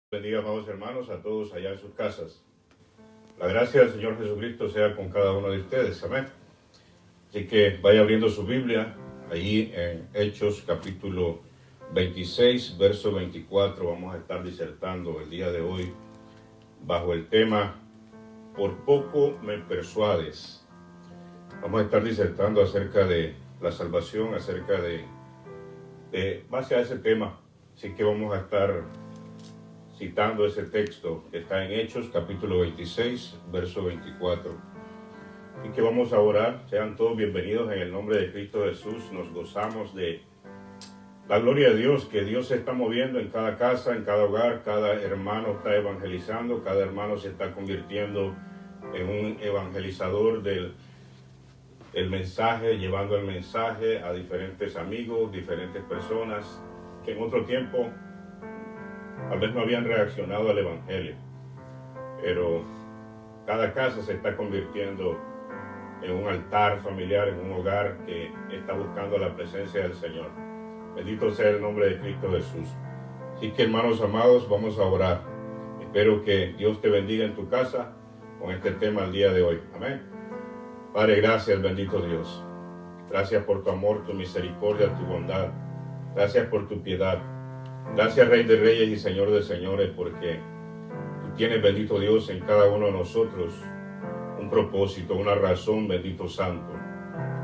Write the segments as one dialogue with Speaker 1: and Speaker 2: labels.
Speaker 1: Bendiga, amados hermanos, a todos allá en sus casas. La gracia del Señor Jesucristo sea con cada uno de ustedes. Amén. Así que vaya abriendo su Biblia, ahí en Hechos capítulo 26, verso 24. Vamos a estar disertando el día de hoy bajo el tema Por poco me persuades. Vamos a estar disertando acerca de la salvación, acerca de base a ese tema. Así que vamos a estar citando ese texto que está en Hechos, capítulo 26, verso 24. Y que vamos a orar. Sean todos bienvenidos en el nombre de Cristo Jesús. Nos gozamos de la gloria de Dios, que Dios se está moviendo en cada casa, en cada hogar. Cada hermano está evangelizando, cada hermano se está convirtiendo en un evangelizador del mensaje, llevando el mensaje a diferentes amigos, diferentes personas que en otro tiempo tal vez no habían reaccionado al Evangelio, pero cada casa se está convirtiendo en un altar familiar, en un hogar que está buscando la presencia del Señor. Bendito sea el nombre de Cristo Jesús. Así que, hermanos amados, vamos a orar. Espero que Dios te bendiga en tu casa con este tema el día de hoy. Amén. Padre, gracias, bendito Dios. Gracias por tu amor, tu misericordia, tu bondad. Gracias por tu piedad. Gracias, Rey de Reyes y Señor de Señores, porque tú tienes, bendito Dios, en cada uno de nosotros un propósito, una razón, bendito Santo,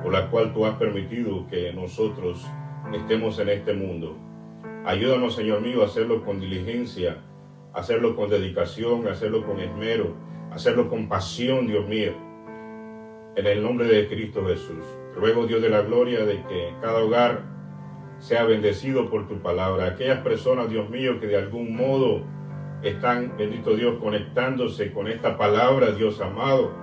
Speaker 1: por la cual tú has permitido que nosotros estemos en este mundo. Ayúdanos, Señor mío, a hacerlo con diligencia, a hacerlo con dedicación, a hacerlo con esmero, a hacerlo con pasión, Dios mío, en el nombre de Cristo Jesús. Ruego, Dios de la gloria, de que cada hogar sea bendecido por tu palabra. Aquellas personas, Dios mío, que de algún modo están, bendito Dios, conectándose con esta palabra, Dios amado,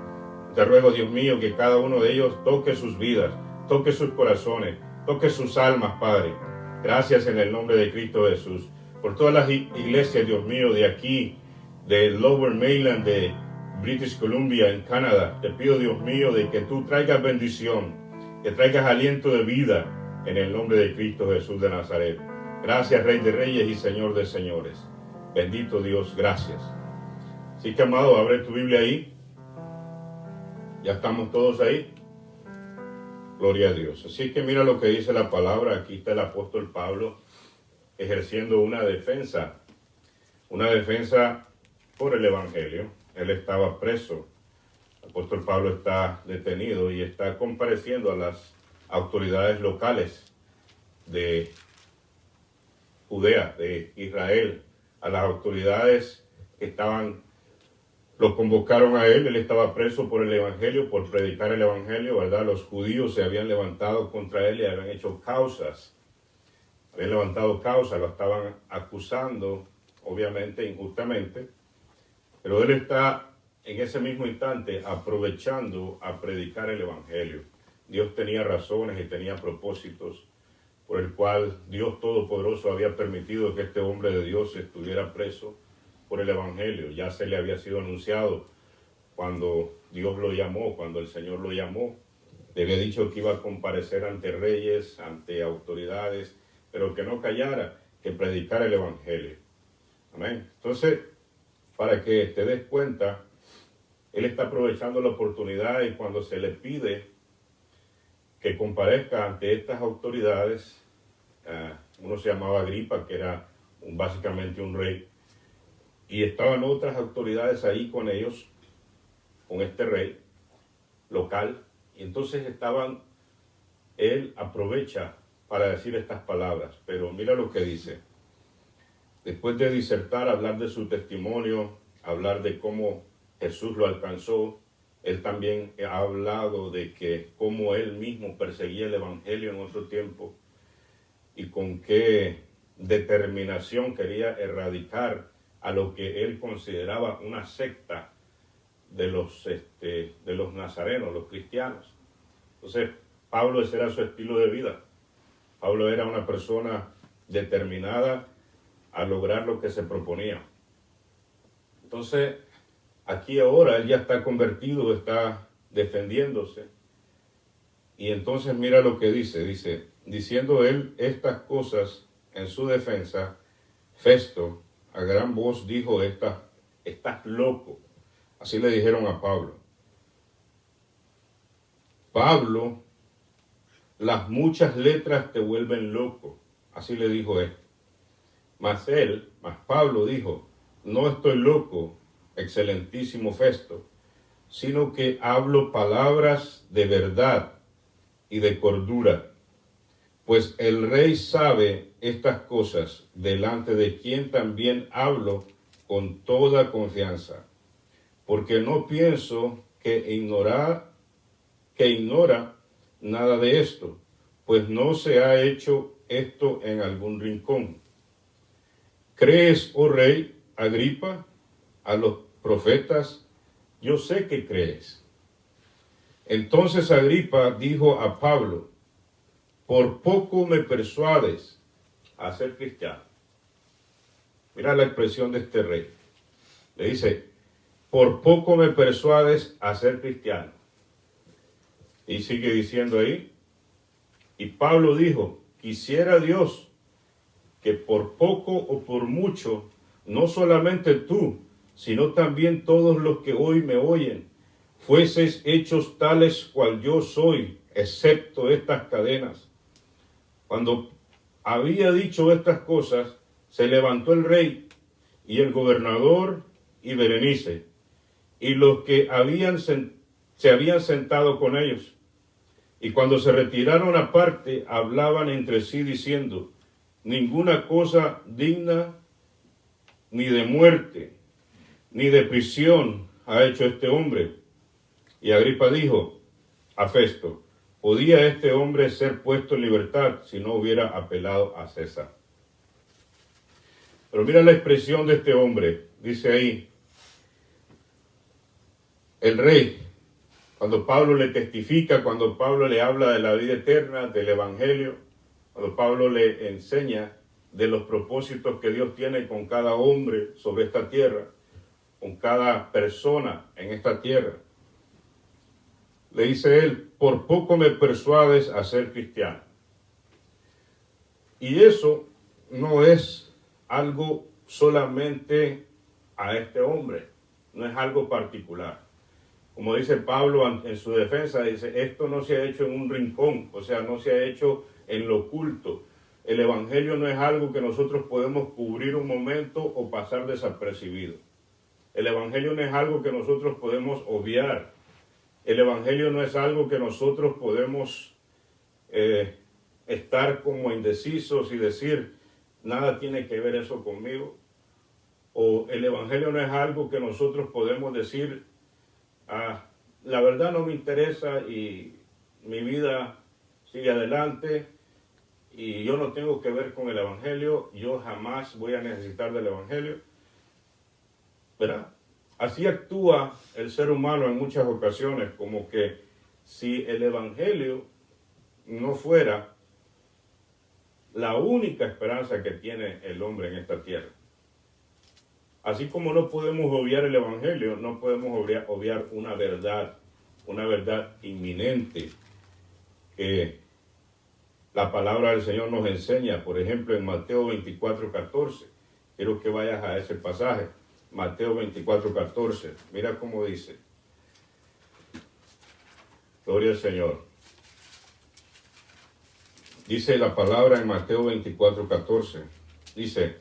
Speaker 1: te ruego, Dios mío, que cada uno de ellos toque sus vidas, toque sus corazones, toque sus almas, Padre. Gracias en el nombre de Cristo Jesús. Por todas las iglesias, Dios mío, de aquí, de Lower Mainland, de British Columbia, en Canadá, te pido, Dios mío, de que tú traigas bendición, que traigas aliento de vida, en el nombre de Cristo Jesús de Nazaret. Gracias, Rey de Reyes y Señor de Señores. Bendito Dios, gracias. Así que, amado, abre tu Biblia ahí. Ya estamos todos ahí. Gloria a Dios. Así que mira lo que dice la palabra. Aquí está el apóstol Pablo ejerciendo una defensa por el Evangelio. Él estaba preso. El apóstol Pablo está detenido y está compareciendo a las autoridades locales de Judea, de Israel, a las autoridades que lo convocaron a él estaba preso por el Evangelio, por predicar el Evangelio, ¿verdad? Los judíos se habían levantado contra él y habían hecho causas, lo estaban acusando, obviamente, injustamente, pero él está en ese mismo instante aprovechando a predicar el Evangelio. Dios tenía razones y tenía propósitos por el cual Dios Todopoderoso había permitido que este hombre de Dios estuviera preso por el Evangelio. Ya se le había sido anunciado cuando Dios lo llamó, cuando el Señor lo llamó. Le había dicho que iba a comparecer ante reyes, ante autoridades, pero que no callara, que predicara el Evangelio. Amén. Entonces, para que te des cuenta, él está aprovechando la oportunidad y cuando se le pide que comparezca ante estas autoridades, uno se llamaba Agripa, que era básicamente un rey, y estaban otras autoridades ahí con ellos, con este rey local, y entonces él aprovecha para decir estas palabras, pero mira lo que dice. Después de disertar, hablar de su testimonio, hablar de cómo Jesús lo alcanzó, él también ha hablado de que cómo él mismo perseguía el Evangelio en otro tiempo y con qué determinación quería erradicar a lo que él consideraba una secta de los nazarenos, los cristianos. Entonces, Pablo, ese era su estilo de vida. Pablo era una persona determinada a lograr lo que se proponía. Entonces, aquí ahora él ya está convertido, está defendiéndose. Y entonces mira lo que dice, diciendo él estas cosas en su defensa, Festo, a gran voz dijo, estás loco. Así le dijeron a Pablo. Pablo, las muchas letras te vuelven loco. Así le dijo él. Mas Pablo dijo, no estoy loco, excelentísimo Festo, sino que hablo palabras de verdad y de cordura. Pues el rey sabe estas cosas, delante de quien también hablo con toda confianza. Porque no pienso que ignora nada de esto, pues no se ha hecho esto en algún rincón. ¿Crees, oh rey Agripa, a los profetas? Yo sé que crees. Entonces Agripa dijo a Pablo, por poco me persuades a ser cristiano. Mira la expresión de este rey. Le dice, por poco me persuades a ser cristiano. Y sigue diciendo ahí, y Pablo dijo, quisiera Dios que por poco o por mucho, no solamente tú, sino también todos los que hoy me oyen, fueseis hechos tales cual yo soy, excepto estas cadenas. Cuando había dicho estas cosas, se levantó el rey y el gobernador y Berenice, y los que se habían sentado con ellos. Y cuando se retiraron aparte, hablaban entre sí diciendo, ninguna cosa digna ni de muerte, ni de prisión ha hecho este hombre. Y Agripa dijo a Festo, ¿podía este hombre ser puesto en libertad si no hubiera apelado a César? Pero mira la expresión de este hombre, dice ahí, el rey, cuando Pablo le testifica, cuando Pablo le habla de la vida eterna, del evangelio, cuando Pablo le enseña de los propósitos que Dios tiene con cada hombre sobre esta tierra, con cada persona en esta tierra. Le dice él, por poco me persuades a ser cristiano. Y eso no es algo solamente a este hombre, no es algo particular. Como dice Pablo en su defensa, dice, esto no se ha hecho en un rincón, o sea, no se ha hecho en lo oculto. El evangelio no es algo que nosotros podemos cubrir un momento o pasar desapercibido. El evangelio no es algo que nosotros podemos obviar. El evangelio no es algo que nosotros podemos estar como indecisos y decir, nada tiene que ver eso conmigo. O el evangelio no es algo que nosotros podemos decir, la verdad no me interesa y mi vida sigue adelante y yo no tengo que ver con el evangelio, yo jamás voy a necesitar del evangelio. ¿Verdad? Así actúa el ser humano en muchas ocasiones, como que si el evangelio no fuera la única esperanza que tiene el hombre en esta tierra. Así como no podemos obviar el evangelio, no podemos obviar una verdad inminente que la palabra del Señor nos enseña. Por ejemplo, en Mateo 24:14. Quiero que vayas a ese pasaje. Mateo 24:14. Mira cómo dice. Gloria al Señor. Dice la palabra en Mateo 24:14. Dice,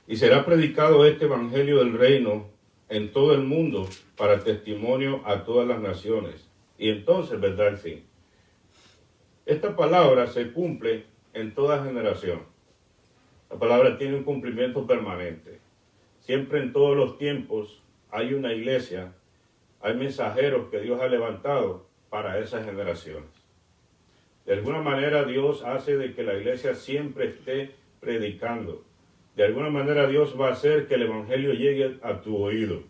Speaker 1: y será predicado este evangelio del reino en todo el mundo para testimonio a todas las naciones. Y entonces vendrá el fin. Esta palabra se cumple en toda generación. La palabra tiene un cumplimiento permanente. Siempre en todos los tiempos hay una iglesia, hay mensajeros que Dios ha levantado para esas generaciones. De alguna manera Dios hace de que la iglesia siempre esté predicando. De alguna manera Dios va a hacer que el evangelio llegue a tu oído.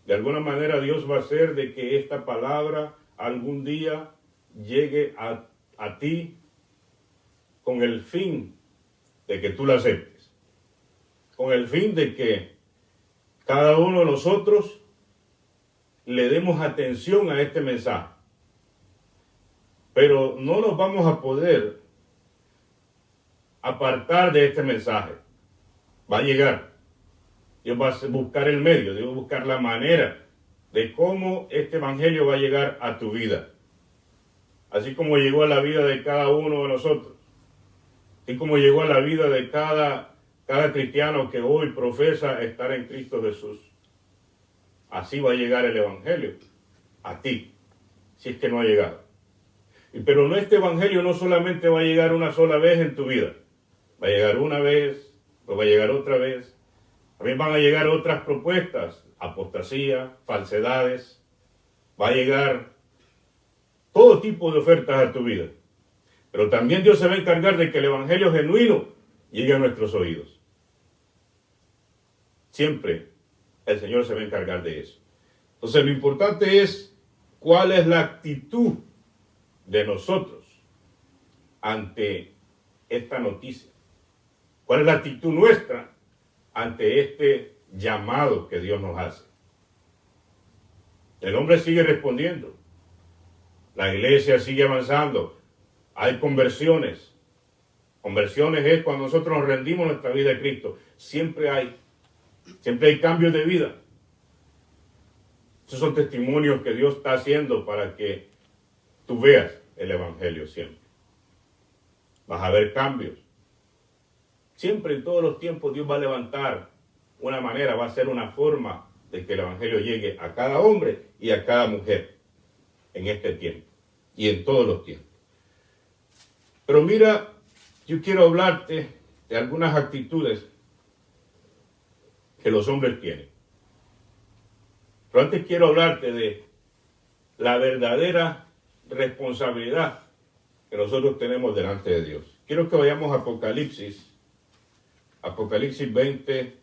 Speaker 1: De alguna manera Dios va a hacer de que esta palabra algún día llegue a ti con el fin de que tú la aceptes. Con el fin de que cada uno de nosotros le demos atención a este mensaje. Pero no nos vamos a poder apartar de este mensaje. Va a llegar. Dios va a buscar el medio, Dios va a buscar la manera de cómo este evangelio va a llegar a tu vida. Así como llegó a la vida de cada uno de nosotros. Así como llegó a la vida de cada cristiano que hoy profesa estar en Cristo Jesús. Así va a llegar el evangelio a ti, si es que no ha llegado. Pero no, este evangelio no solamente va a llegar una sola vez en tu vida. Va a llegar una vez, pues va a llegar otra vez. También van a llegar otras propuestas, apostasía, falsedades. Va a llegar todo tipo de ofertas a tu vida. Pero también Dios se va a encargar de que el evangelio genuino llegue a nuestros oídos. Siempre el Señor se va a encargar de eso. Entonces lo importante es cuál es la actitud de nosotros ante esta noticia. ¿Cuál es la actitud nuestra ante este llamado que Dios nos hace? El hombre sigue respondiendo. La iglesia sigue avanzando. Hay conversiones. Conversiones es cuando nosotros nos rendimos nuestra vida a Cristo. Siempre hay cambios de vida. Esos son testimonios que Dios está haciendo para que tú veas el evangelio siempre. Vas a ver cambios. Siempre en todos los tiempos Dios va a levantar una manera, va a ser una forma de que el evangelio llegue a cada hombre y a cada mujer en este tiempo y en todos los tiempos. Pero mira, yo quiero hablarte de algunas actitudes que los hombres tienen. Pero antes quiero hablarte de la verdadera responsabilidad que nosotros tenemos delante de Dios. Quiero que vayamos a Apocalipsis 20,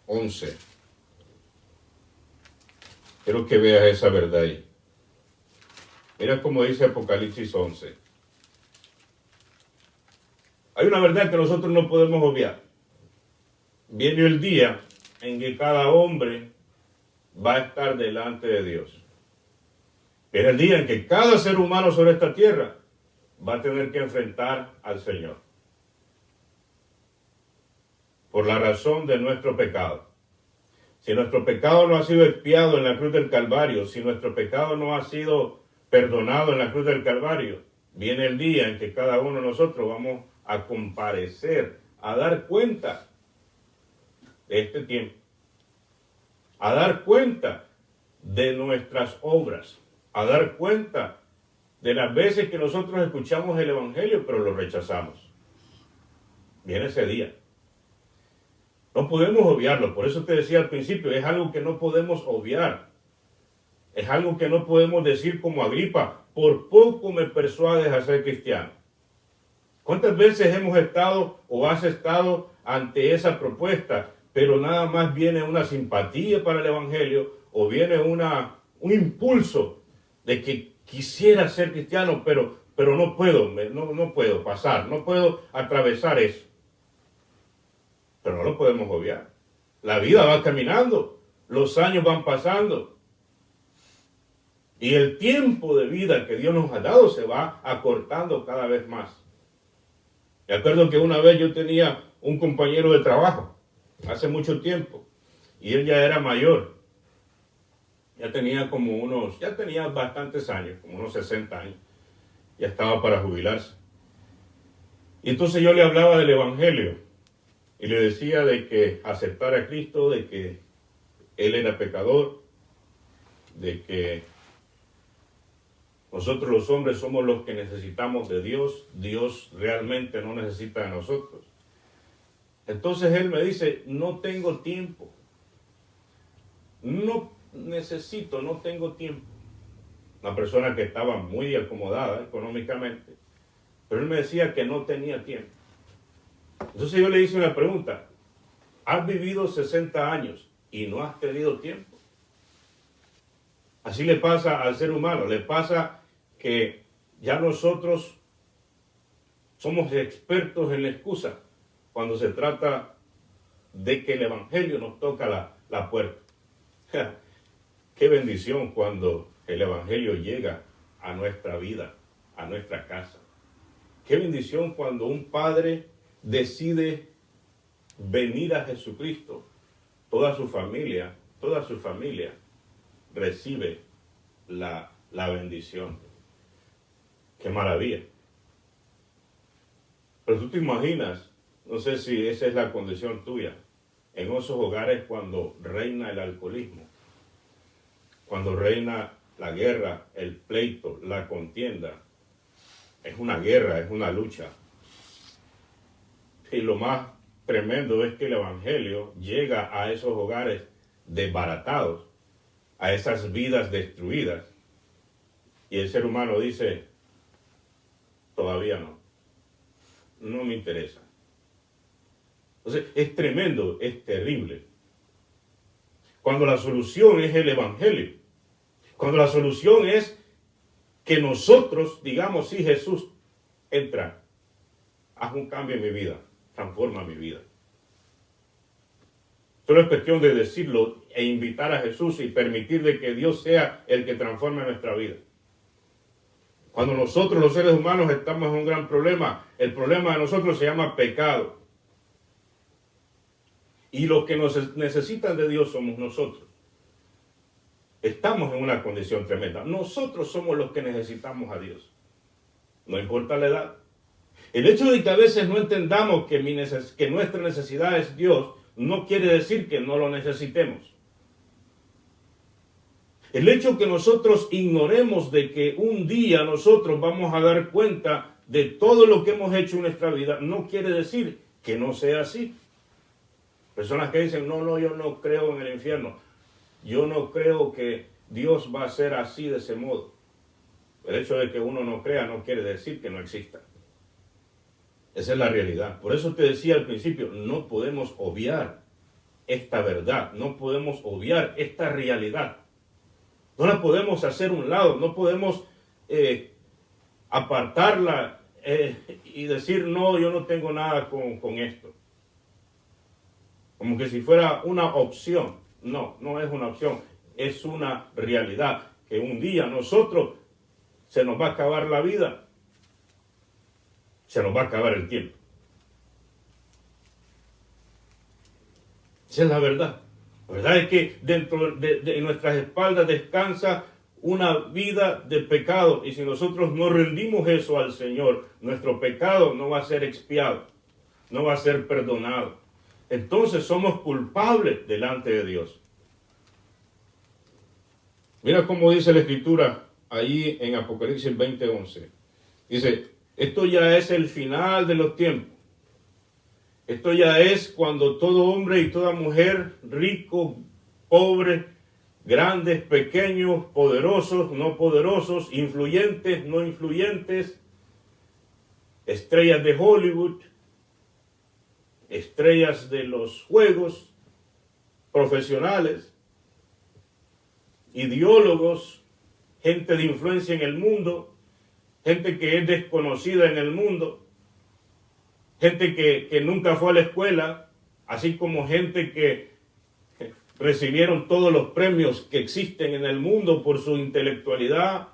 Speaker 1: 11. Quiero que veas esa verdad ahí. Mira cómo dice Apocalipsis 11. Hay una verdad que nosotros no podemos obviar. Viene el día en que cada hombre va a estar delante de Dios. Viene el día en que cada ser humano sobre esta tierra va a tener que enfrentar al Señor. Por la razón de nuestro pecado. Si nuestro pecado no ha sido expiado en la cruz del Calvario, si nuestro pecado no ha sido perdonado en la cruz del Calvario, viene el día en que cada uno de nosotros vamos a comparecer, a dar cuenta de este tiempo, a dar cuenta de nuestras obras, a dar cuenta de las veces que nosotros escuchamos el evangelio pero lo rechazamos. Viene ese día. No podemos obviarlo, por eso te decía al principio, es algo que no podemos obviar. Es algo que no podemos decir como Agripa, por poco me persuades a ser cristiano. ¿Cuántas veces hemos estado o has estado ante esa propuesta, pero nada más viene una simpatía para el evangelio o viene un impulso de que quisiera ser cristiano, pero no puedo pasar, no puedo atravesar eso? Pero no lo podemos obviar. La vida va caminando, los años van pasando. Y el tiempo de vida que Dios nos ha dado se va acortando cada vez más. Me acuerdo que una vez yo tenía un compañero de trabajo, hace mucho tiempo, y él ya era mayor. Ya tenía bastantes años, como unos 60 años. Ya estaba para jubilarse. Y entonces yo le hablaba del evangelio. Y le decía de que aceptara a Cristo, de que Él era pecador, de que nosotros los hombres somos los que necesitamos de Dios. Dios realmente no necesita de nosotros. Entonces él me dice, no tengo tiempo. No tengo tiempo. Una persona que estaba muy acomodada económicamente. Pero él me decía que no tenía tiempo. Entonces yo le hice una pregunta. ¿Has vivido 60 años y no has tenido tiempo? Así le pasa al ser humano. Le pasa que ya nosotros somos expertos en la excusa cuando se trata de que el evangelio nos toca la puerta. Qué bendición cuando el evangelio llega a nuestra vida, a nuestra casa. Qué bendición cuando un padre decide venir a Jesucristo toda su familia recibe la bendición. ¡Qué maravilla! Pero tú te imaginas, no sé si esa es la condición tuya, en esos hogares cuando reina el alcoholismo, cuando reina la guerra, el pleito, la contienda. Es una guerra, es una lucha. Y lo más tremendo es que el evangelio llega a esos hogares desbaratados, a esas vidas destruidas. Y el ser humano dice, todavía no me interesa. Entonces, es tremendo, es terrible. Cuando la solución es el evangelio, cuando la solución es que nosotros digamos, sí, Jesús, entra, haz un cambio en mi vida, transforma mi vida. Solo es cuestión de decirlo e invitar a Jesús y permitir de que Dios sea el que transforme nuestra vida. Cuando nosotros los seres humanos estamos en un gran problema, el problema de nosotros se llama pecado. Y los que nos necesitan de Dios somos nosotros. Estamos en una condición tremenda. Nosotros somos los que necesitamos a Dios. No importa la edad. El hecho de que a veces no entendamos que nuestra necesidad es Dios, no quiere decir que no lo necesitemos. El hecho que nosotros ignoremos de que un día nosotros vamos a dar cuenta de todo lo que hemos hecho en nuestra vida, no quiere decir que no sea así. Personas que dicen, no, yo no creo en el infierno. Yo no creo que Dios va a ser así de ese modo. El hecho de que uno no crea no quiere decir que no exista. Esa es la realidad. Por eso te decía al principio, no podemos obviar esta verdad, no podemos obviar esta realidad. No la podemos hacer a un lado, no podemos apartarla y decir, no, yo no tengo nada con esto. Como que si fuera una opción. No es una opción, es una realidad. Que un día nosotros se nos va a acabar la vida, se nos va a acabar el tiempo. Esa es la verdad. La verdad es que dentro de nuestras espaldas descansa una vida de pecado. Y si nosotros no rendimos eso al Señor, nuestro pecado no va a ser expiado, no va a ser perdonado. Entonces somos culpables delante de Dios. Mira cómo dice la Escritura ahí en Apocalipsis 20:11. Dice, esto ya es el final de los tiempos. Esto ya es cuando todo hombre y toda mujer, rico, pobre, grandes, pequeños, poderosos, no poderosos, influyentes, no influyentes, estrellas de Hollywood, estrellas de los juegos, profesionales, ideólogos, gente de influencia en el mundo, gente que es desconocida en el mundo, gente que nunca fue a la escuela, así como gente que recibieron todos los premios que existen en el mundo por su intelectualidad,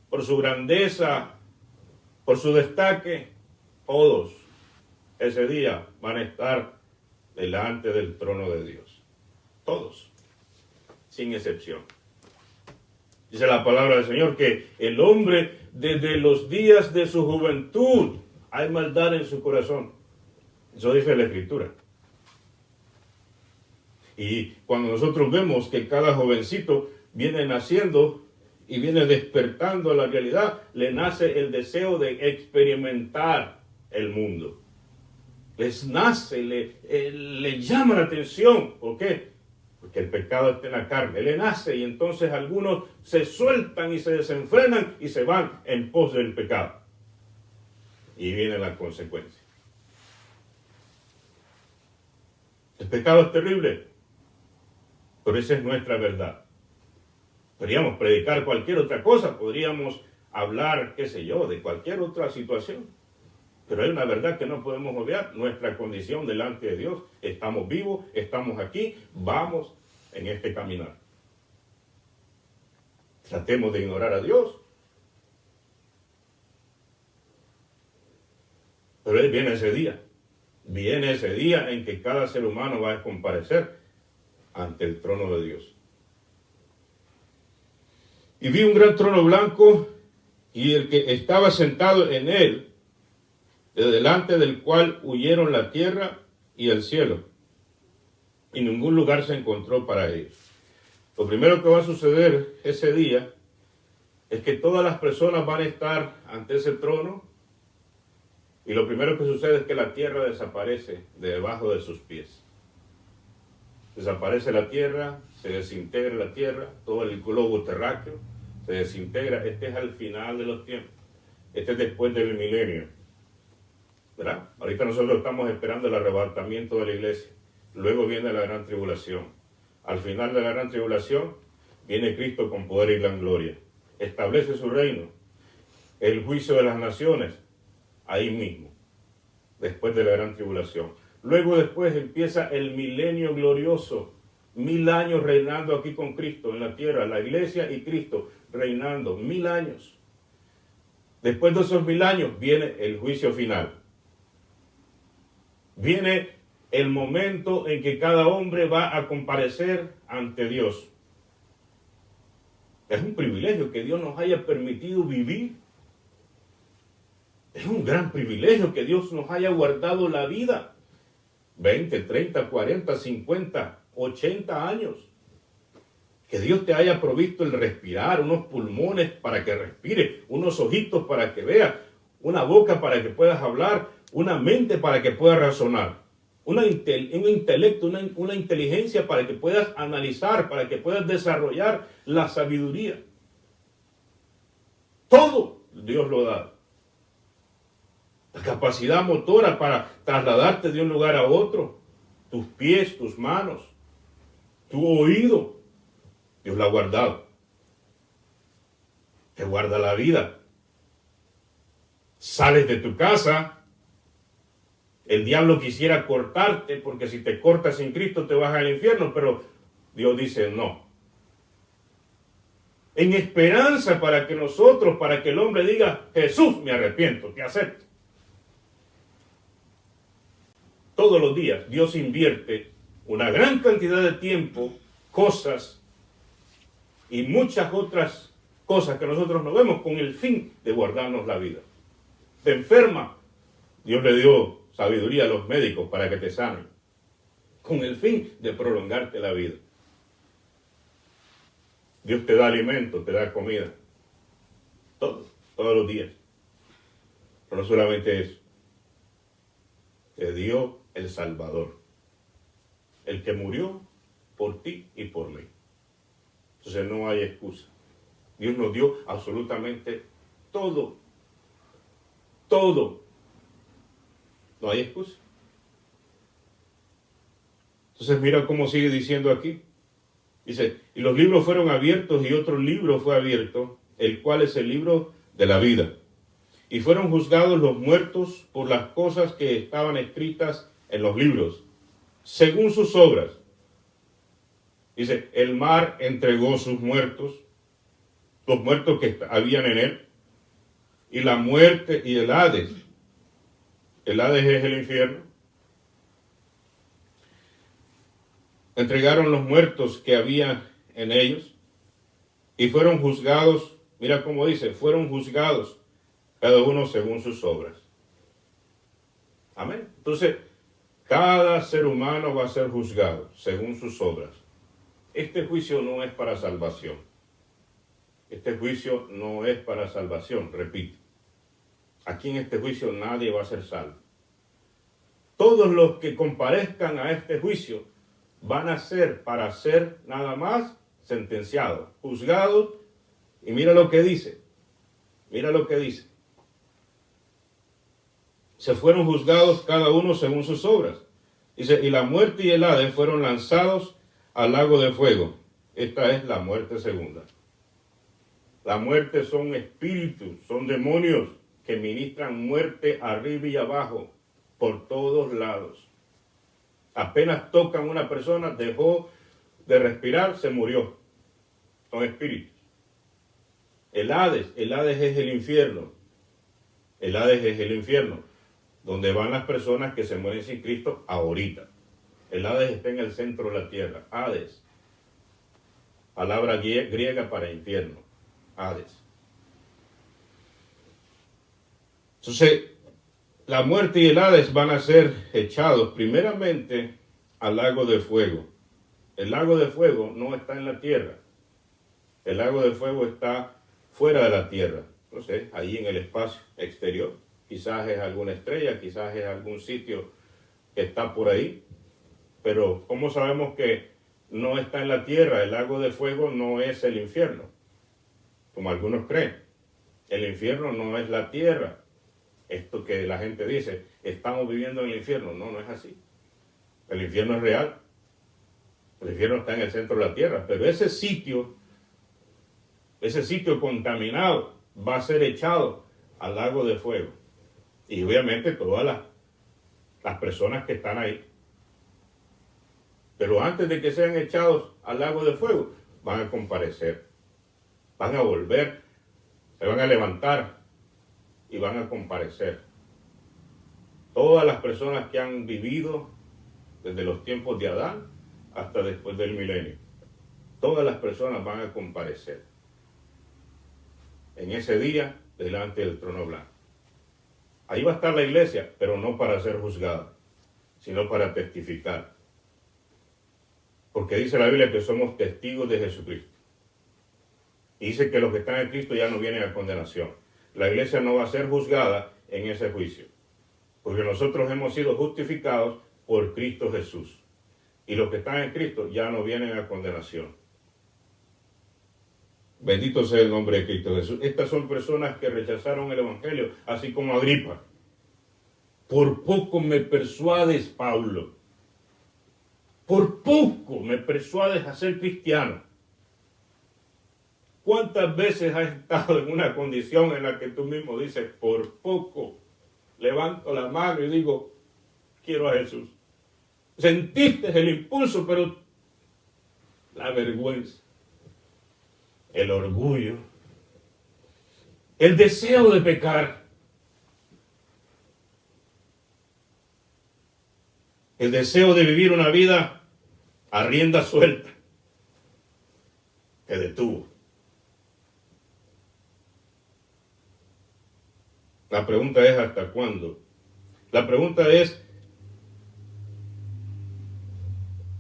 Speaker 1: por su grandeza, por su destaque. Todos ese día van a estar delante del trono de Dios. Todos, sin excepción. Dice la palabra del Señor que el hombre desde los días de su juventud hay maldad en su corazón. Eso dice la Escritura. Y cuando nosotros vemos que cada jovencito viene naciendo y viene despertando a la realidad, le nace el deseo de experimentar el mundo. Les nace, le llama la atención. ¿Por qué? Porque el pecado está en la carne. Le nace y entonces algunos se sueltan y se desenfrenan y se van en pos del pecado. Y viene la consecuencia. El pecado es terrible, pero esa es nuestra verdad. Podríamos predicar cualquier otra cosa, podríamos hablar, qué sé yo, de cualquier otra situación. Pero hay una verdad que no podemos obviar, nuestra condición delante de Dios. Estamos vivos, estamos aquí, vamos en este caminar. Tratemos de ignorar a Dios. Pero viene ese día en que cada ser humano va a comparecer ante el trono de Dios. Y vi un gran trono blanco y el que estaba sentado en él, de delante del cual huyeron la tierra y el cielo, y ningún lugar se encontró para ellos. Lo primero que va a suceder ese día es que todas las personas van a estar ante ese trono, y lo primero que sucede es que la tierra desaparece de debajo de sus pies. Desaparece la tierra, se desintegra la tierra, todo el globo terráqueo se desintegra. Este es al final de los tiempos. Este es después del milenio, ¿verdad? Ahorita nosotros estamos esperando el arrebatamiento de la iglesia. Luego viene la gran tribulación. Al final de la gran tribulación viene Cristo con poder y gran gloria. Establece su reino. El juicio de las naciones, ahí mismo, después de la gran tribulación. Luego después empieza el milenio glorioso, 1000 años reinando aquí con Cristo en la tierra, la iglesia y Cristo reinando, 1000 años. Después de esos 1000 años viene el juicio final. Viene el momento en que cada hombre va a comparecer ante Dios. Es un privilegio que Dios nos haya permitido vivir. Es un gran privilegio que Dios nos haya guardado la vida. 20, 30, 40, 50, 80 años. Que Dios te haya provisto el respirar, unos pulmones para que respire, unos ojitos para que veas, una boca para que puedas hablar, una mente para que puedas razonar, un intelecto, una inteligencia para que puedas analizar, para que puedas desarrollar la sabiduría. Todo Dios lo da. La capacidad motora para trasladarte de un lugar a otro, tus pies, tus manos, tu oído, Dios lo ha guardado. Te guarda la vida. Sales de tu casa, el diablo quisiera cortarte, porque si te cortas sin Cristo te vas al infierno, pero Dios dice no. En esperanza para que nosotros, para que el hombre diga, Jesús, me arrepiento, te acepto. Todos los días Dios invierte una gran cantidad de tiempo, cosas y muchas otras cosas que nosotros no vemos con el fin de guardarnos la vida. Te enferma, Dios le dio sabiduría a los médicos para que te sanen, con el fin de prolongarte la vida. Dios te da alimento, te da comida, todos los días. Pero no solamente eso, te dio el Salvador, el que murió por ti y por mí. Entonces no hay excusa. Dios nos dio absolutamente todo. Todo. No hay excusa. Entonces mira cómo sigue diciendo aquí. Dice, y los libros fueron abiertos y otro libro fue abierto, el cual es el libro de la vida. Y fueron juzgados los muertos por las cosas que estaban escritas en los libros, según sus obras. Dice, el mar entregó sus muertos, los muertos que habían en él, y la muerte y el Hades. El Hades es el infierno. Entregaron los muertos que había en ellos y fueron juzgados, mira cómo dice, fueron juzgados cada uno según sus obras. Amén. Entonces, cada ser humano va a ser juzgado según sus obras. Este juicio no es para salvación. Este juicio no es para salvación, repito. Aquí en este juicio nadie va a ser salvo. Todos los que comparezcan a este juicio van a ser para ser nada más sentenciados, juzgados. Y mira lo que dice. Mira lo que dice. Se fueron juzgados cada uno según sus obras. Dice, y la muerte y el Hades fueron lanzados al lago de fuego. Esta es la muerte segunda. La muerte son espíritus, son demonios que ministran muerte arriba y abajo, por todos lados. Apenas tocan a una persona, dejó de respirar, se murió. Son espíritus. El Hades es el infierno. El Hades es el infierno, donde van las personas que se mueren sin Cristo ahorita. El Hades está en el centro de la tierra. Hades. Palabra griega para infierno. Hades. Entonces, la muerte y el Hades van a ser echados primeramente al lago de fuego. El lago de fuego no está en la tierra. El lago de fuego está fuera de la tierra. Entonces, ahí en el espacio exterior. Quizás es alguna estrella, quizás es algún sitio que está por ahí. Pero, ¿cómo sabemos que no está en la tierra? El lago de fuego no es el infierno, como algunos creen. El infierno no es la tierra. Esto que la gente dice, estamos viviendo en el infierno. No, no es así. El infierno es real. El infierno está en el centro de la tierra. Pero ese sitio contaminado va a ser echado al lago de fuego. Y obviamente todas las personas que están ahí. Pero antes de que sean echados al lago de fuego, van a comparecer. Van a volver, se van a levantar y van a comparecer. Todas las personas que han vivido desde los tiempos de Adán hasta después del milenio. Todas las personas van a comparecer en ese día delante del trono blanco. Ahí va a estar la iglesia, pero no para ser juzgada, sino para testificar. Porque dice la Biblia que somos testigos de Jesucristo. Y dice que los que están en Cristo ya no vienen a condenación. La iglesia no va a ser juzgada en ese juicio. Porque nosotros hemos sido justificados por Cristo Jesús. Y los que están en Cristo ya no vienen a condenación. Bendito sea el nombre de Cristo Jesús. Estas son personas que rechazaron el Evangelio, así como Agripa. Por poco me persuades, Pablo. Por poco me persuades a ser cristiano. ¿Cuántas veces has estado en una condición en la que tú mismo dices, por poco levanto la mano y digo, quiero a Jesús? Sentiste el impulso, pero la vergüenza, el orgullo, el deseo de pecar, el deseo de vivir una vida a rienda suelta, te detuvo. La pregunta es ¿hasta cuándo? La pregunta es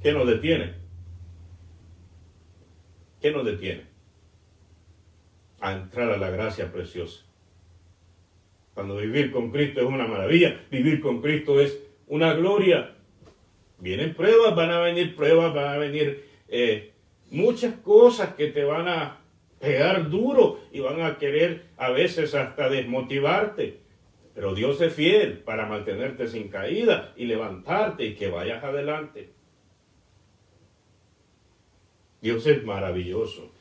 Speaker 1: ¿qué nos detiene? ¿Qué nos detiene? A entrar a la gracia preciosa. Cuando vivir con Cristo es una maravilla, vivir con Cristo es una gloria. Vienen pruebas, van a venir muchas cosas que te van a pegar duro y van a querer a veces hasta desmotivarte. Pero Dios es fiel para mantenerte sin caída y levantarte y que vayas adelante. Dios es maravilloso.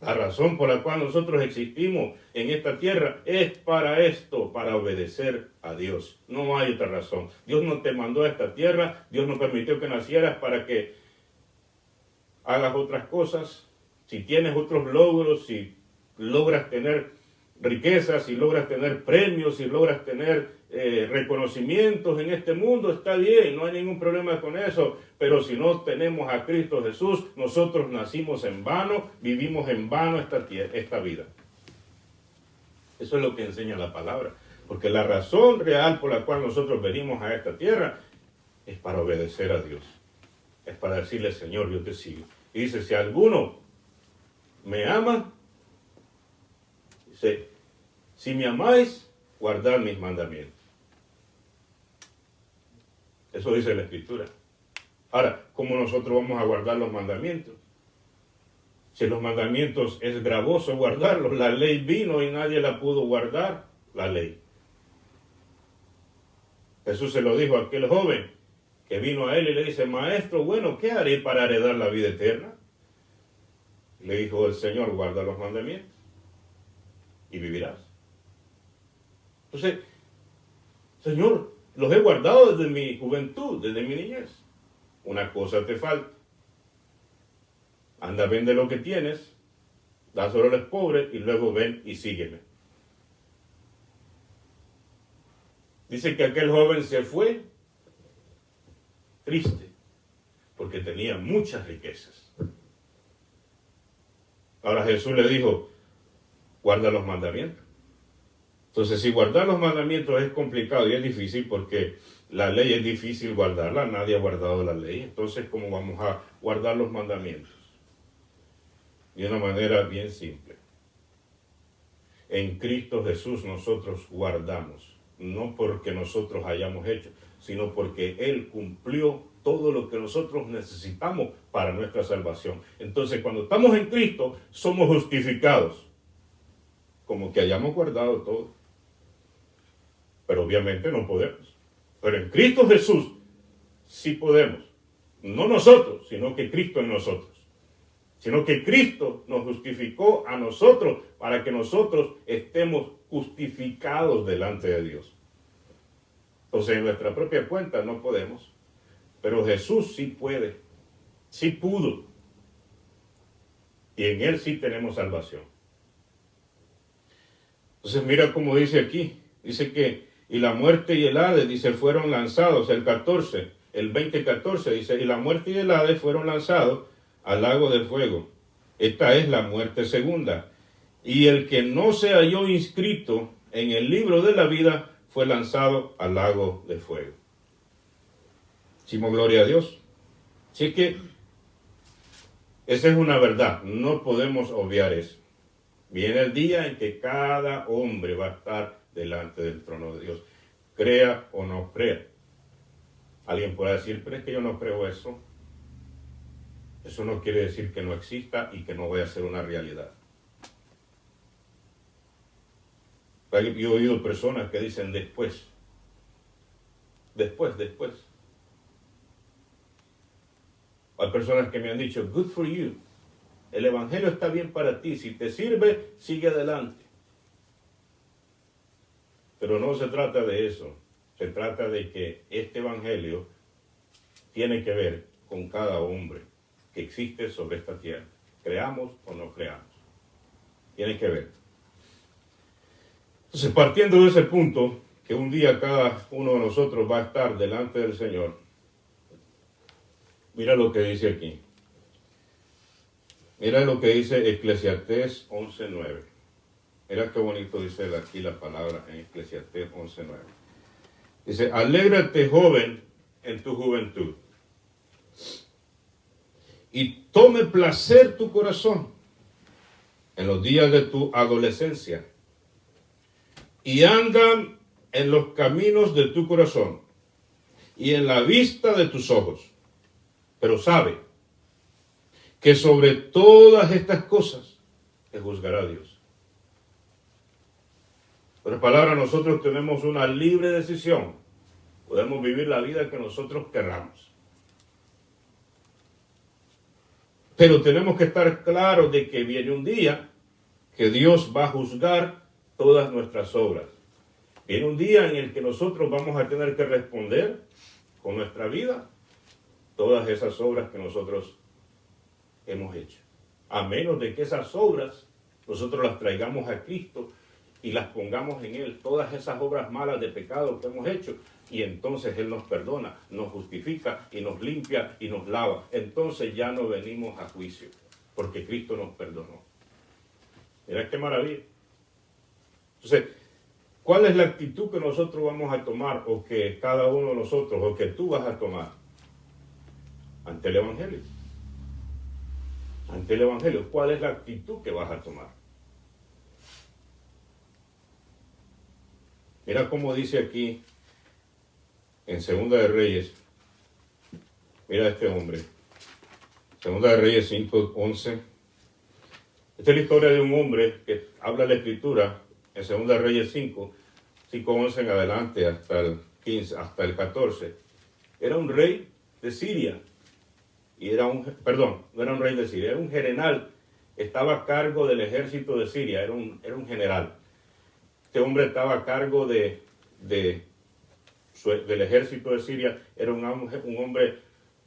Speaker 1: La razón por la cual nosotros existimos en esta tierra es para esto, para obedecer a Dios. No hay otra razón. Dios no te mandó a esta tierra, Dios no permitió que nacieras para que hagas otras cosas. Si tienes otros logros, si logras tener riquezas, si logras tener premios, si logras tener reconocimientos en este mundo, está bien, no hay ningún problema con eso. Pero si no tenemos a Cristo Jesús, nosotros nacimos en vano, vivimos en vano esta vida. Eso es lo que enseña la palabra. Porque la razón real por la cual nosotros venimos a esta tierra es para obedecer a Dios. Es para decirle, Señor, yo te sigo. Y dice, si alguno me ama, dice, si me amáis, guardad mis mandamientos. Eso dice la Escritura. Ahora, ¿cómo nosotros vamos a guardar los mandamientos? Si los mandamientos es gravoso guardarlos, la ley vino y nadie la pudo guardar, la ley. Jesús se lo dijo a aquel joven que vino a él y le dice, maestro, bueno, ¿qué haré para heredar la vida eterna? Le dijo el Señor, guarda los mandamientos y vivirás. Entonces, Señor, los he guardado desde mi juventud, desde mi niñez. Una cosa te falta. Anda, vende lo que tienes, dáselo a los pobres y luego ven y sígueme. Dice que aquel joven se fue triste, porque tenía muchas riquezas. Ahora Jesús le dijo, guarda los mandamientos. Entonces, si guardar los mandamientos es complicado y es difícil, porque la ley es difícil guardarla, nadie ha guardado la ley. Entonces, ¿cómo vamos a guardar los mandamientos? De una manera bien simple. En Cristo Jesús nosotros guardamos, no porque nosotros hayamos hecho, sino porque Él cumplió todo lo que nosotros necesitamos para nuestra salvación. Entonces, cuando estamos en Cristo, somos justificados, como que hayamos guardado todo. Pero obviamente no podemos. Pero en Cristo Jesús sí podemos. No nosotros, sino que Cristo en nosotros. Sino que Cristo nos justificó a nosotros para que nosotros estemos justificados delante de Dios. Entonces, en nuestra propia cuenta no podemos. Pero Jesús sí puede, sí pudo. Y en Él sí tenemos salvación. Entonces mira cómo dice aquí. Dice que, y la muerte y el Hades, dice, fueron lanzados. El 20:14 dice, y la muerte y el Hades fueron lanzados al lago de fuego. Esta es la muerte segunda. Y el que no se halló inscrito en el libro de la vida fue lanzado al lago de fuego. Decimos gloria a Dios. Así que esa es una verdad, no podemos obviar eso. Viene el día en que cada hombre va a estar delante del trono de Dios, crea o no crea. Alguien podrá decir, pero es que yo no creo eso. Eso no quiere decir que no exista y que no vaya a ser una realidad. Yo he oído personas que dicen después. Hay personas que me han dicho, good for you. El evangelio está bien para ti. Si te sirve, sigue adelante. Pero no se trata de eso. Se trata de que este evangelio tiene que ver con cada hombre que existe sobre esta tierra. Creamos o no creamos. Tiene que ver. Entonces, partiendo de ese punto, que un día cada uno de nosotros va a estar delante del Señor, mira lo que dice aquí. Mira lo que dice Eclesiastés 11:9. Mira qué bonito dice aquí la palabra en Eclesiastés 11:9. Dice, alégrate, joven, en tu juventud, y tome placer tu corazón en los días de tu adolescencia, y anda en los caminos de tu corazón, y en la vista de tus ojos. Pero sabe que sobre todas estas cosas te juzgará Dios. Por otras palabras, nosotros tenemos una libre decisión. Podemos vivir la vida que nosotros querramos. Pero tenemos que estar claros de que viene un día que Dios va a juzgar todas nuestras obras. Viene un día en el que nosotros vamos a tener que responder con nuestra vida todas esas obras que nosotros hemos hecho. A menos de que esas obras nosotros las traigamos a Cristo y las pongamos en Él, todas esas obras malas de pecado que hemos hecho, y entonces Él nos perdona, nos justifica y nos limpia y nos lava. Entonces ya no venimos a juicio, porque Cristo nos perdonó. Mira qué maravilla. Entonces, ¿cuál es la actitud que nosotros vamos a tomar, o que cada uno de nosotros, o que tú vas a tomar ante el Evangelio? Ante el Evangelio, ¿cuál es la actitud que vas a tomar? Mira cómo dice aquí en Segunda de Reyes. Mira este hombre. Segunda de Reyes 5:11. Esta es la historia de un hombre que habla la Escritura en Segunda de Reyes 5:11 en adelante hasta el 15, hasta el 14. Era un rey de Siria. Y era no era un rey de Siria, era un general. Estaba a cargo del ejército de Siria, era un general. Este hombre estaba a cargo del ejército de Siria, era un hombre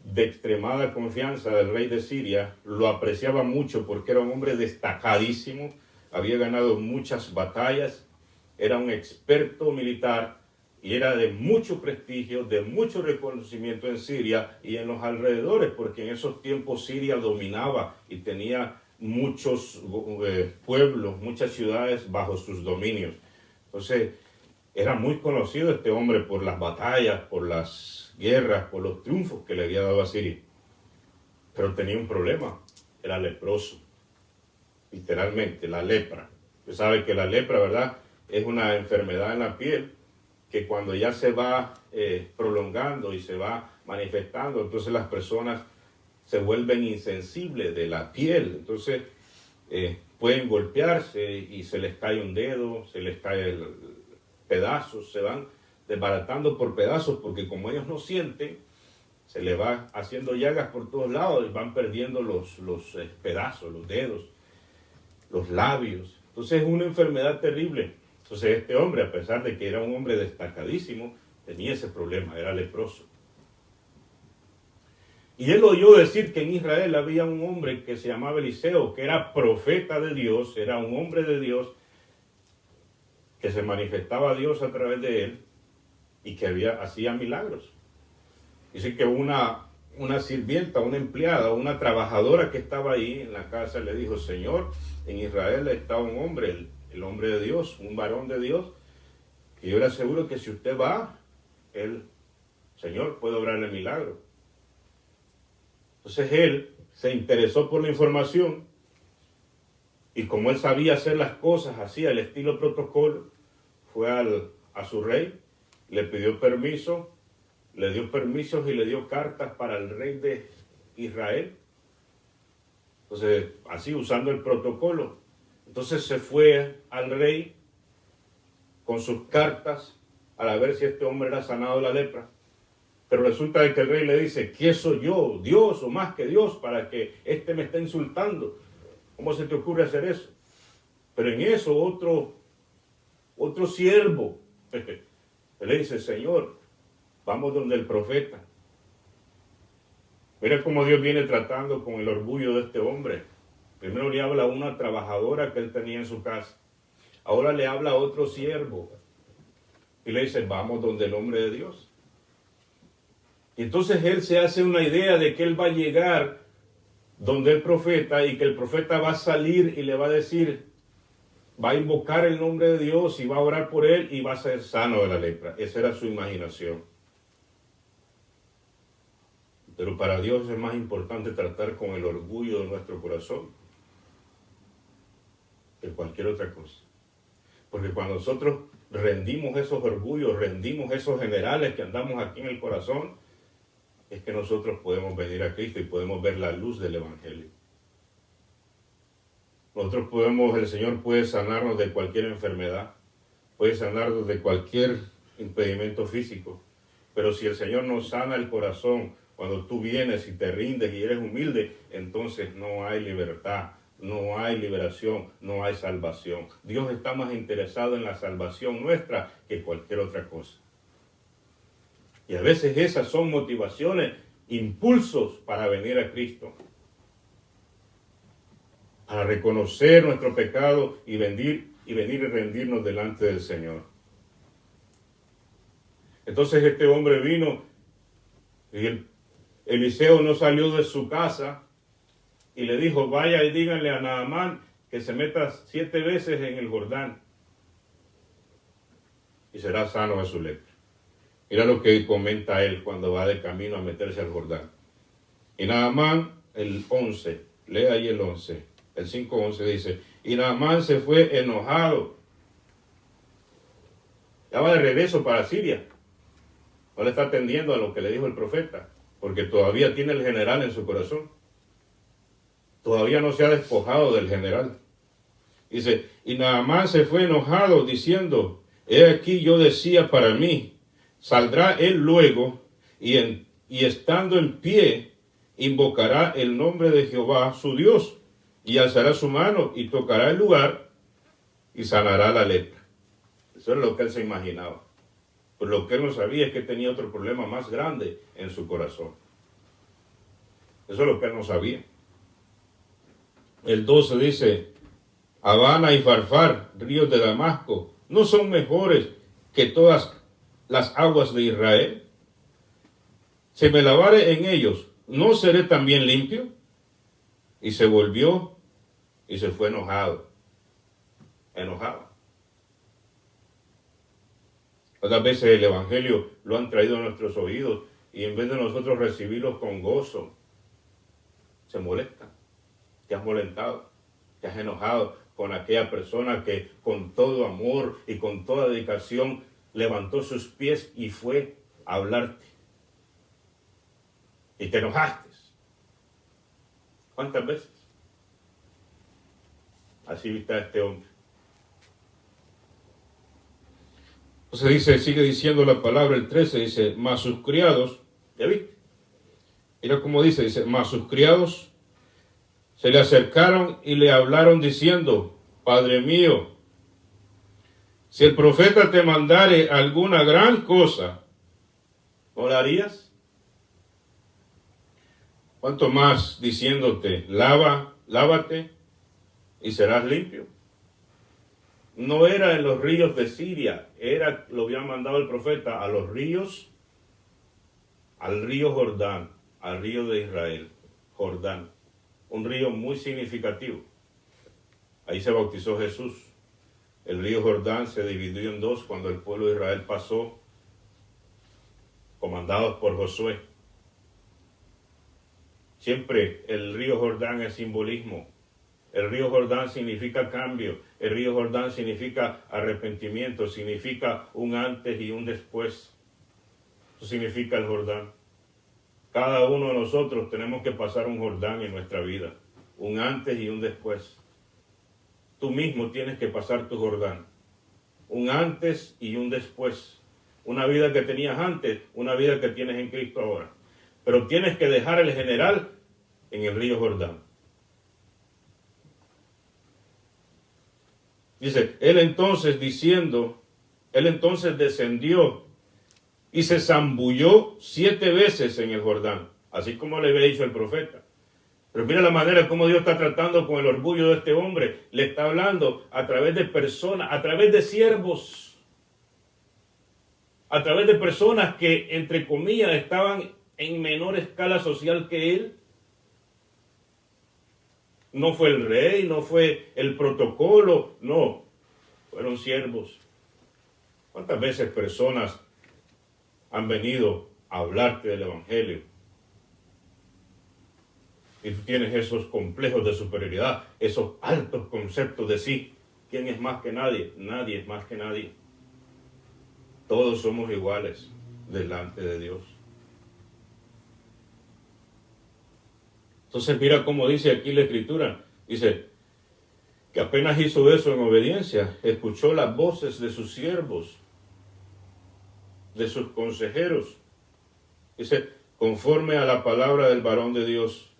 Speaker 1: de extremada confianza del rey de Siria, lo apreciaba mucho porque era un hombre destacadísimo, había ganado muchas batallas, era un experto militar, y era de mucho prestigio, de mucho reconocimiento en Siria y en los alrededores, porque en esos tiempos Siria dominaba y tenía muchos pueblos, muchas ciudades bajo sus dominios. Entonces, era muy conocido este hombre por las batallas, por las guerras, por los triunfos que le había dado a Siria. Pero tenía un problema, era leproso, literalmente, la lepra. Usted sabe que la lepra, ¿verdad?, es una enfermedad en la piel que cuando ya se va prolongando y se va manifestando, entonces las personas se vuelven insensibles de la piel. Entonces pueden golpearse y se les cae un dedo, se les cae pedazos, se van desbaratando por pedazos porque como ellos no sienten, se les va haciendo llagas por todos lados y van perdiendo los pedazos, los dedos, los labios. Entonces es una enfermedad terrible. Entonces este hombre, a pesar de que era un hombre destacadísimo, tenía ese problema, era leproso. Y él oyó decir que en Israel había un hombre que se llamaba Eliseo, que era profeta de Dios, era un hombre de Dios, que se manifestaba a Dios a través de él y que hacía milagros. Dice que una sirvienta, una empleada, una trabajadora que estaba ahí en la casa le dijo: Señor, en Israel está un hombre, el hombre de Dios, un varón de Dios, que yo le aseguro que si usted va, el Señor puede obrarle milagro. Entonces él se interesó por la información y como él sabía hacer las cosas así al estilo protocolo, fue a su rey, le pidió permiso, le dio permisos y le dio cartas para el rey de Israel. Entonces, así usando el protocolo. Entonces se fue al rey con sus cartas para ver si este hombre era sanado de la lepra. Pero resulta de que el rey le dice: ¿qué soy yo? ¿Dios o más que Dios para que este me esté insultando? ¿Cómo se te ocurre hacer eso? Pero en eso otro siervo le dice: Señor, vamos donde el profeta. Mira cómo Dios viene tratando con el orgullo de este hombre. Primero le habla a una trabajadora que él tenía en su casa. Ahora le habla a otro siervo. Y le dice: vamos donde el hombre de Dios. Y entonces él se hace una idea de que él va a llegar donde el profeta y que el profeta va a salir y le va a decir, va a invocar el nombre de Dios y va a orar por él y va a ser sano de la lepra. Esa era su imaginación. Pero para Dios es más importante tratar con el orgullo de nuestro corazón que cualquier otra cosa. Porque cuando nosotros rendimos esos orgullos, rendimos esos generales que andamos aquí en el corazón, es que nosotros podemos venir a Cristo y podemos ver la luz del Evangelio. El Señor puede sanarnos de cualquier enfermedad, puede sanarnos de cualquier impedimento físico, pero si el Señor nos sana el corazón, cuando tú vienes y te rindes y eres humilde, entonces no hay libertad, no hay liberación, no hay salvación. Dios está más interesado en la salvación nuestra que cualquier otra cosa. Y a veces esas son motivaciones, impulsos para venir a Cristo. Para reconocer nuestro pecado y venir y rendirnos delante del Señor. Entonces este hombre vino y Eliseo no salió de su casa y le dijo: vaya y díganle a Naamán que se meta 7 veces en el Jordán y será sano de su lepra. Mira lo que comenta él cuando va de camino a meterse al Jordán. Y Naamán, el 11, lee ahí el 11, el 5:11 dice: y Naamán se fue enojado. Ya va de regreso para Siria. No le está atendiendo a lo que le dijo el profeta, porque todavía tiene el general en su corazón. Todavía no se ha despojado del general. Dice: y Naamán se fue enojado diciendo: he aquí yo decía para mí, saldrá él luego y estando en pie invocará el nombre de Jehová su Dios y alzará su mano y tocará el lugar y sanará la lepra. Eso es lo que él se imaginaba. Pero lo que él no sabía es que tenía otro problema más grande en su corazón. Eso es lo que él no sabía. El 12 dice: Habana y Farfar, ríos de Damasco, no son mejores que todas las aguas de Israel? Si me lavare en ellos, ¿no seré también limpio? Y se volvió y se fue enojado. Enojado. Otras veces el Evangelio lo han traído a nuestros oídos y en vez de nosotros recibirlos con gozo, se molestan. Te has molestado, te has enojado con aquella persona que con todo amor y con toda dedicación levantó sus pies y fue a hablarte. Y te enojaste. ¿Cuántas veces? Así está este hombre. Entonces dice, sigue diciendo la palabra, el 13, dice, mas sus criados, ¿ya viste? Mira cómo dice, mas sus criados se le acercaron y le hablaron diciendo, Padre mío, si el profeta te mandare alguna gran cosa, ¿no la harías? ¿Cuánto más diciéndote, lávate y serás limpio? No era en los ríos de Siria, lo había mandado el profeta a los ríos, al río Jordán, al río de Israel, Jordán, un río muy significativo. Ahí se bautizó Jesús. El río Jordán se dividió en dos cuando el pueblo de Israel pasó, comandados por Josué. Siempre el río Jordán es simbolismo. El río Jordán significa cambio. El río Jordán significa arrepentimiento. Significa un antes y un después. Eso significa el Jordán. Cada uno de nosotros tenemos que pasar un Jordán en nuestra vida. Un antes y un después. Tú mismo tienes que pasar tu Jordán. Un antes y un después. Una vida que tenías antes, una vida que tienes en Cristo ahora. Pero tienes que dejar el general en el río Jordán. Dice, él entonces descendió y se zambulló 7 veces en el Jordán, así como le había dicho el profeta. Pero mira la manera como Dios está tratando con el orgullo de este hombre. Le está hablando a través de personas, a través de siervos, a través de personas que, entre comillas, estaban en menor escala social que él. No fue el rey, no fue el protocolo, no, fueron siervos. ¿Cuántas veces personas han venido a hablarte del Evangelio? Y tú tienes esos complejos de superioridad, esos altos conceptos de sí. ¿Quién es más que nadie? Nadie es más que nadie. Todos somos iguales delante de Dios. Entonces mira cómo dice aquí la Escritura. Dice que apenas hizo eso en obediencia, escuchó las voces de sus siervos, de sus consejeros. Dice, conforme a la palabra del varón de Dios.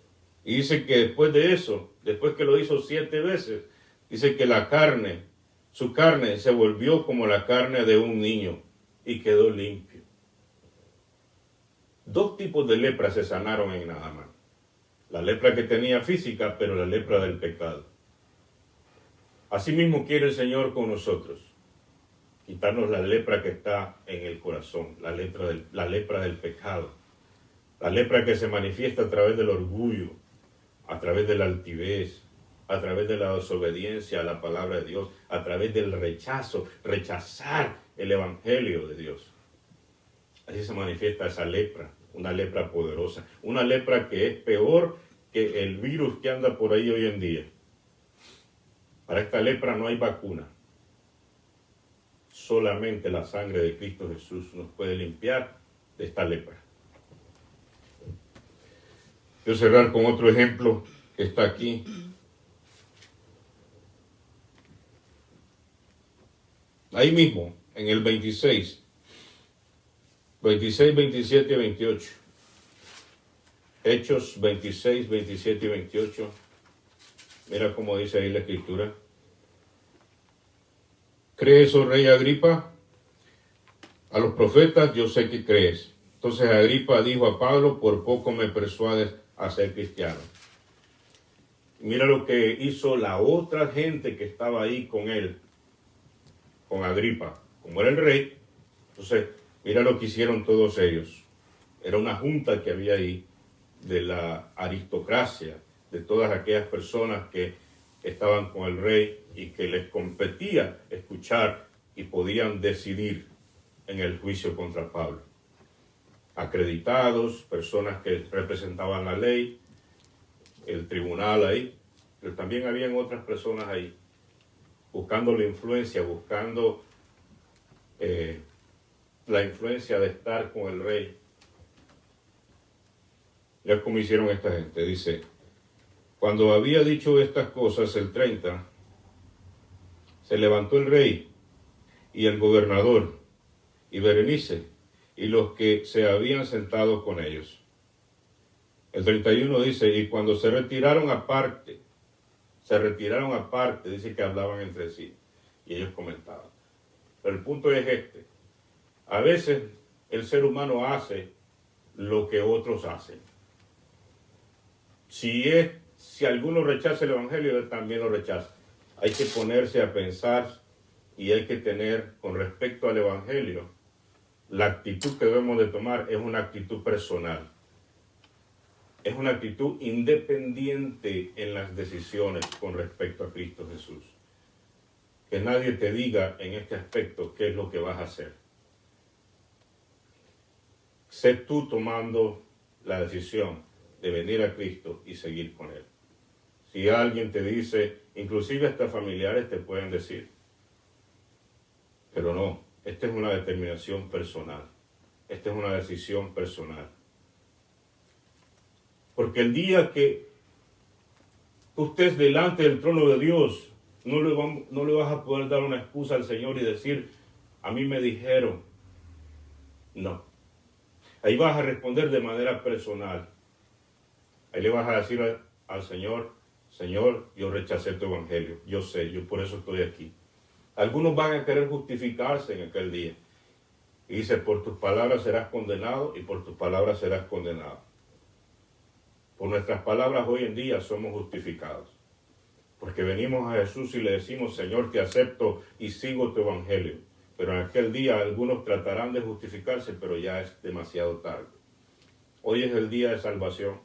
Speaker 1: Y dice que después de eso, después que lo hizo 7 veces, dice que su carne se volvió como la carne de un niño y quedó limpio. 2 tipos de lepra se sanaron en Naamán. La lepra que tenía física, pero la lepra del pecado. Así mismo quiere el Señor con nosotros. Quitarnos la lepra que está en el corazón, la lepra del pecado. La lepra que se manifiesta a través del orgullo, a través de la altivez, a través de la desobediencia a la palabra de Dios, a través del rechazar el Evangelio de Dios. Así se manifiesta esa lepra. Una lepra poderosa, una lepra que es peor que el virus que anda por ahí hoy en día. Para esta lepra no hay vacuna. Solamente la sangre de Cristo Jesús nos puede limpiar de esta lepra. Quiero cerrar con otro ejemplo que está aquí. Ahí mismo, en el 26, 27 y 28. Hechos 26, 27 y 28. Mira cómo dice ahí la Escritura. ¿Crees, oh rey Agripa? A los profetas yo sé que crees. Entonces Agripa dijo a Pablo, por poco me persuades a ser cristiano. Mira lo que hizo la otra gente que estaba ahí con él, con Agripa. Como era el rey, entonces Mira lo que hicieron todos ellos. Era una junta que había ahí de la aristocracia, de todas aquellas personas que estaban con el rey y que les competía escuchar y podían decidir en el juicio contra Pablo. Acreditados, personas que representaban la ley, el tribunal ahí, pero también habían otras personas ahí, buscando la influencia, buscando la influencia de estar con el rey. Ya como hicieron esta gente, dice, cuando había dicho estas cosas, el 30, se levantó el rey y el gobernador y Berenice y los que se habían sentado con ellos. El 31 dice, y cuando se retiraron aparte, dice que hablaban entre sí y ellos comentaban. Pero el punto es este, a veces el ser humano hace lo que otros hacen. Si alguno rechaza el evangelio, él también lo rechaza. Hay que ponerse a pensar y hay que tener, con respecto al evangelio, la actitud que debemos de tomar es una actitud personal. Es una actitud independiente en las decisiones con respecto a Cristo Jesús. Que nadie te diga en este aspecto qué es lo que vas a hacer. Sé tú tomando la decisión de venir a Cristo y seguir con Él. Si alguien te dice, inclusive hasta familiares te pueden decir, pero no, esta es una determinación personal, esta es una decisión personal. Porque el día que tú estés delante del trono de Dios, no le vas a poder dar una excusa al Señor y decir, a mí me dijeron. No. Ahí vas a responder de manera personal. Ahí le vas a decir al Señor, Señor, yo rechacé tu evangelio. Yo sé, yo por eso estoy aquí. Algunos van a querer justificarse en aquel día. Y dice, por tus palabras serás condenado y por tus palabras serás condenado. Por nuestras palabras hoy en día somos justificados. Porque venimos a Jesús y le decimos, Señor, te acepto y sigo tu evangelio. Pero en aquel día algunos tratarán de justificarse, pero ya es demasiado tarde. Hoy es el día de salvación.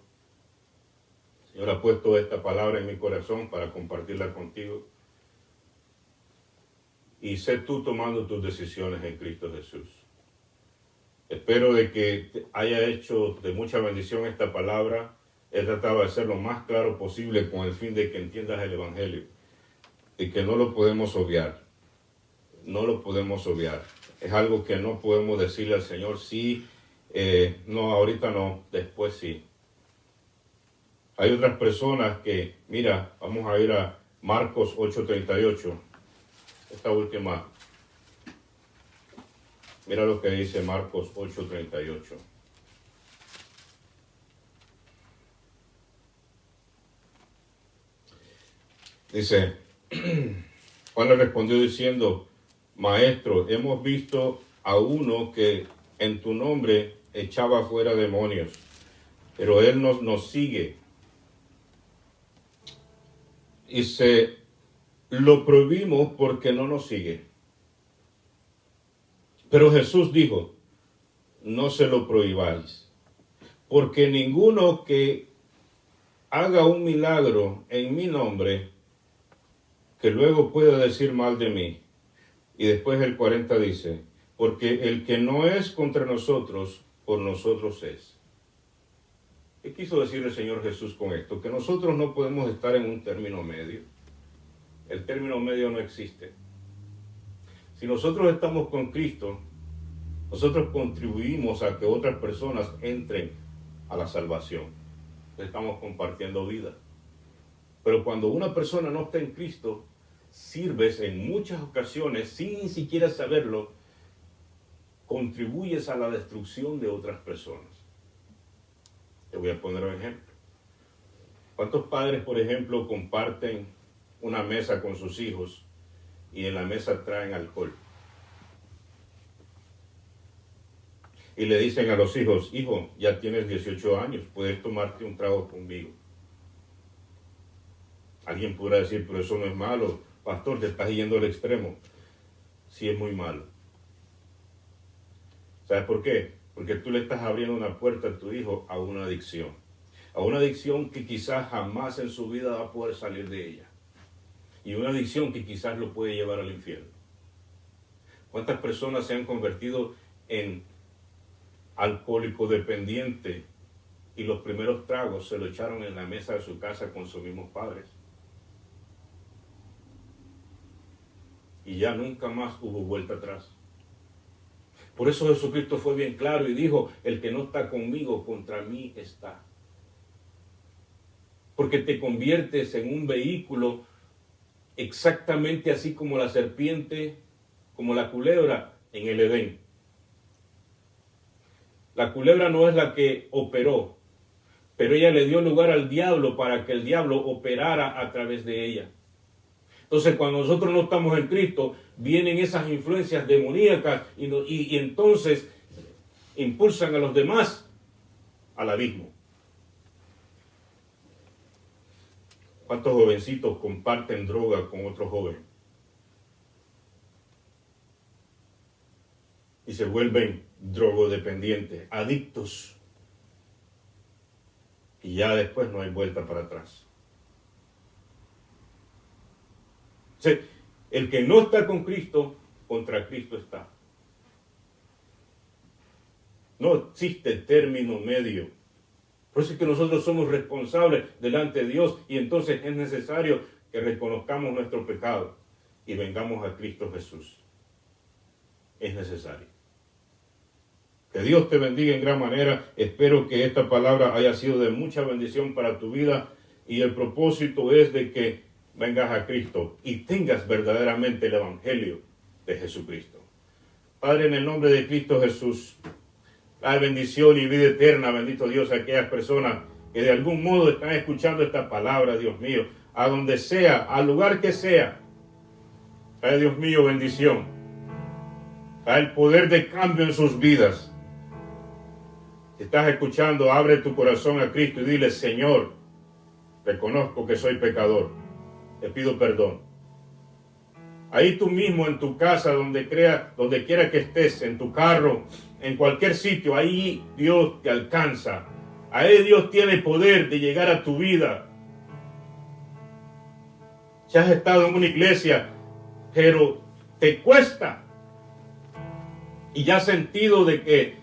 Speaker 1: El Señor ha puesto esta palabra en mi corazón para compartirla contigo. Y sé tú tomando tus decisiones en Cristo Jesús. Espero de que te haya hecho de mucha bendición esta palabra. He tratado de ser lo más claro posible con el fin de que entiendas el evangelio. Y que no lo podemos obviar. No lo podemos obviar. Es algo que no podemos decirle al Señor, sí, no, ahorita no, después sí. Hay otras personas que, mira, vamos a ir a Marcos 8:38, esta última. Mira lo que dice Marcos 8:38. Dice, Juan le respondió diciendo, Maestro, hemos visto a uno que en tu nombre echaba fuera demonios, pero él nos sigue. Y lo prohibimos porque no nos sigue. Pero Jesús dijo, no se lo prohibáis, porque ninguno que haga un milagro en mi nombre, que luego pueda decir mal de mí. Y después el 40 dice, porque el que no es contra nosotros, por nosotros es. ¿Qué quiso decir el Señor Jesús con esto? Que nosotros no podemos estar en un término medio. El término medio no existe. Si nosotros estamos con Cristo, nosotros contribuimos a que otras personas entren a la salvación. Estamos compartiendo vida. Pero cuando una persona no está en Cristo, sirves en muchas ocasiones, sin ni siquiera saberlo, contribuyes a la destrucción de otras personas. Te voy a poner un ejemplo. ¿Cuántos padres, por ejemplo, comparten una mesa con sus hijos y en la mesa traen alcohol? Y le dicen a los hijos, hijo, ya tienes 18 años, puedes tomarte un trago conmigo. Alguien podrá decir, pero eso no es malo, pastor, te estás yendo al extremo. Sí, es muy malo. ¿Sabes por qué? Porque tú le estás abriendo una puerta a tu hijo a una adicción. A una adicción que quizás jamás en su vida va a poder salir de ella. Y una adicción que quizás lo puede llevar al infierno. ¿Cuántas personas se han convertido en alcohólico dependiente y los primeros tragos se lo echaron en la mesa de su casa con sus mismos padres? Y ya nunca más hubo vuelta atrás. Por eso Jesucristo fue bien claro y dijo, el que no está conmigo, contra mí está. Porque te conviertes en un vehículo exactamente así como la serpiente, como la culebra en el Edén. La culebra no es la que operó, pero ella le dio lugar al diablo para que el diablo operara a través de ella. Entonces, cuando nosotros no estamos en Cristo, vienen esas influencias demoníacas y entonces impulsan a los demás al abismo. ¿Cuántos jovencitos comparten droga con otro joven? Y se vuelven drogodependientes, adictos. Y ya después no hay vuelta para atrás. O sea, el que no está con Cristo, contra Cristo está. No existe término medio. Por eso es que nosotros somos responsables delante de Dios y entonces es necesario que reconozcamos nuestro pecado y vengamos a Cristo Jesús. Es necesario. Que Dios te bendiga en gran manera. Espero que esta palabra haya sido de mucha bendición para tu vida y el propósito es de que vengas a Cristo y tengas verdaderamente el Evangelio de Jesucristo. Padre, en el nombre de Cristo Jesús, la bendición y vida eterna, bendito Dios, a aquellas personas que de algún modo están escuchando esta palabra, Dios mío, a donde sea, al lugar que sea. Trae, Dios mío, bendición. Trae el poder de cambio en sus vidas. Si estás escuchando, abre tu corazón a Cristo y dile, Señor, reconozco que soy pecador. Te pido perdón. Ahí tú mismo en tu casa, donde quiera que estés, en tu carro, en cualquier sitio, ahí Dios te alcanza. Ahí Dios tiene poder de llegar a tu vida. Si has estado en una iglesia, pero te cuesta y ya has sentido de que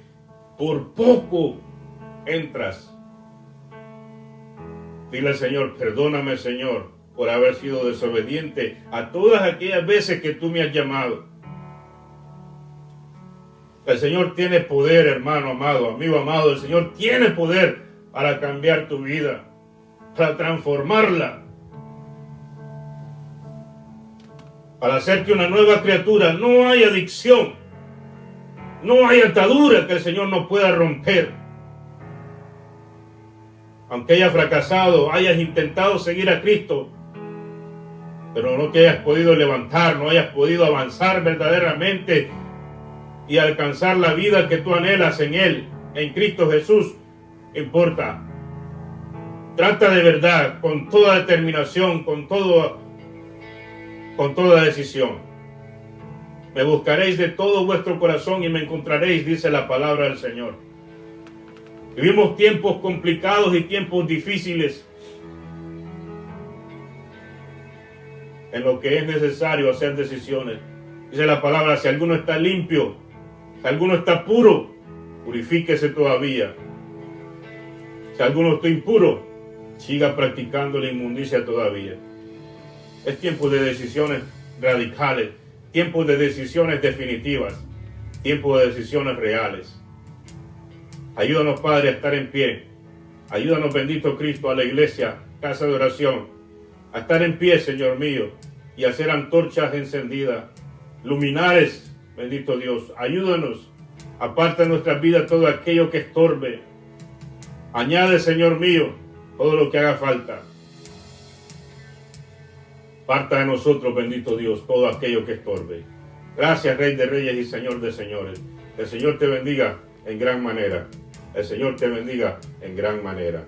Speaker 1: por poco entras, dile al Señor, perdóname, Señor, por haber sido desobediente a todas aquellas veces que tú me has llamado. El Señor tiene poder, hermano amado, amigo amado. El Señor tiene poder para cambiar tu vida, para transformarla, para hacerte una nueva criatura. No hay adicción, no hay atadura que el Señor no pueda romper. Aunque hayas fracasado, hayas intentado seguir a Cristo, pero no te hayas podido levantar, no hayas podido avanzar verdaderamente y alcanzar la vida que tú anhelas en Él, en Cristo Jesús, importa. Trata de verdad, con toda determinación, con toda decisión. Me buscaréis de todo vuestro corazón y me encontraréis, dice la palabra del Señor. Vivimos tiempos complicados y tiempos difíciles, en lo que es necesario hacer decisiones. Dice la palabra, si alguno está limpio, si alguno está puro, purifíquese todavía. Si alguno está impuro, siga practicando la inmundicia todavía. Es tiempo de decisiones radicales, tiempo de decisiones definitivas, tiempo de decisiones reales. Ayúdanos, Padre, a estar en pie. Ayúdanos, bendito Cristo, a la iglesia, casa de oración, a estar en pie, Señor mío, y a hacer antorchas encendidas, luminares, bendito Dios. Ayúdanos, aparta de nuestras vidas todo aquello que estorbe. Añade, Señor mío, todo lo que haga falta. Aparta de nosotros, bendito Dios, todo aquello que estorbe. Gracias, Rey de Reyes y Señor de Señores. El Señor te bendiga en gran manera. El Señor te bendiga en gran manera.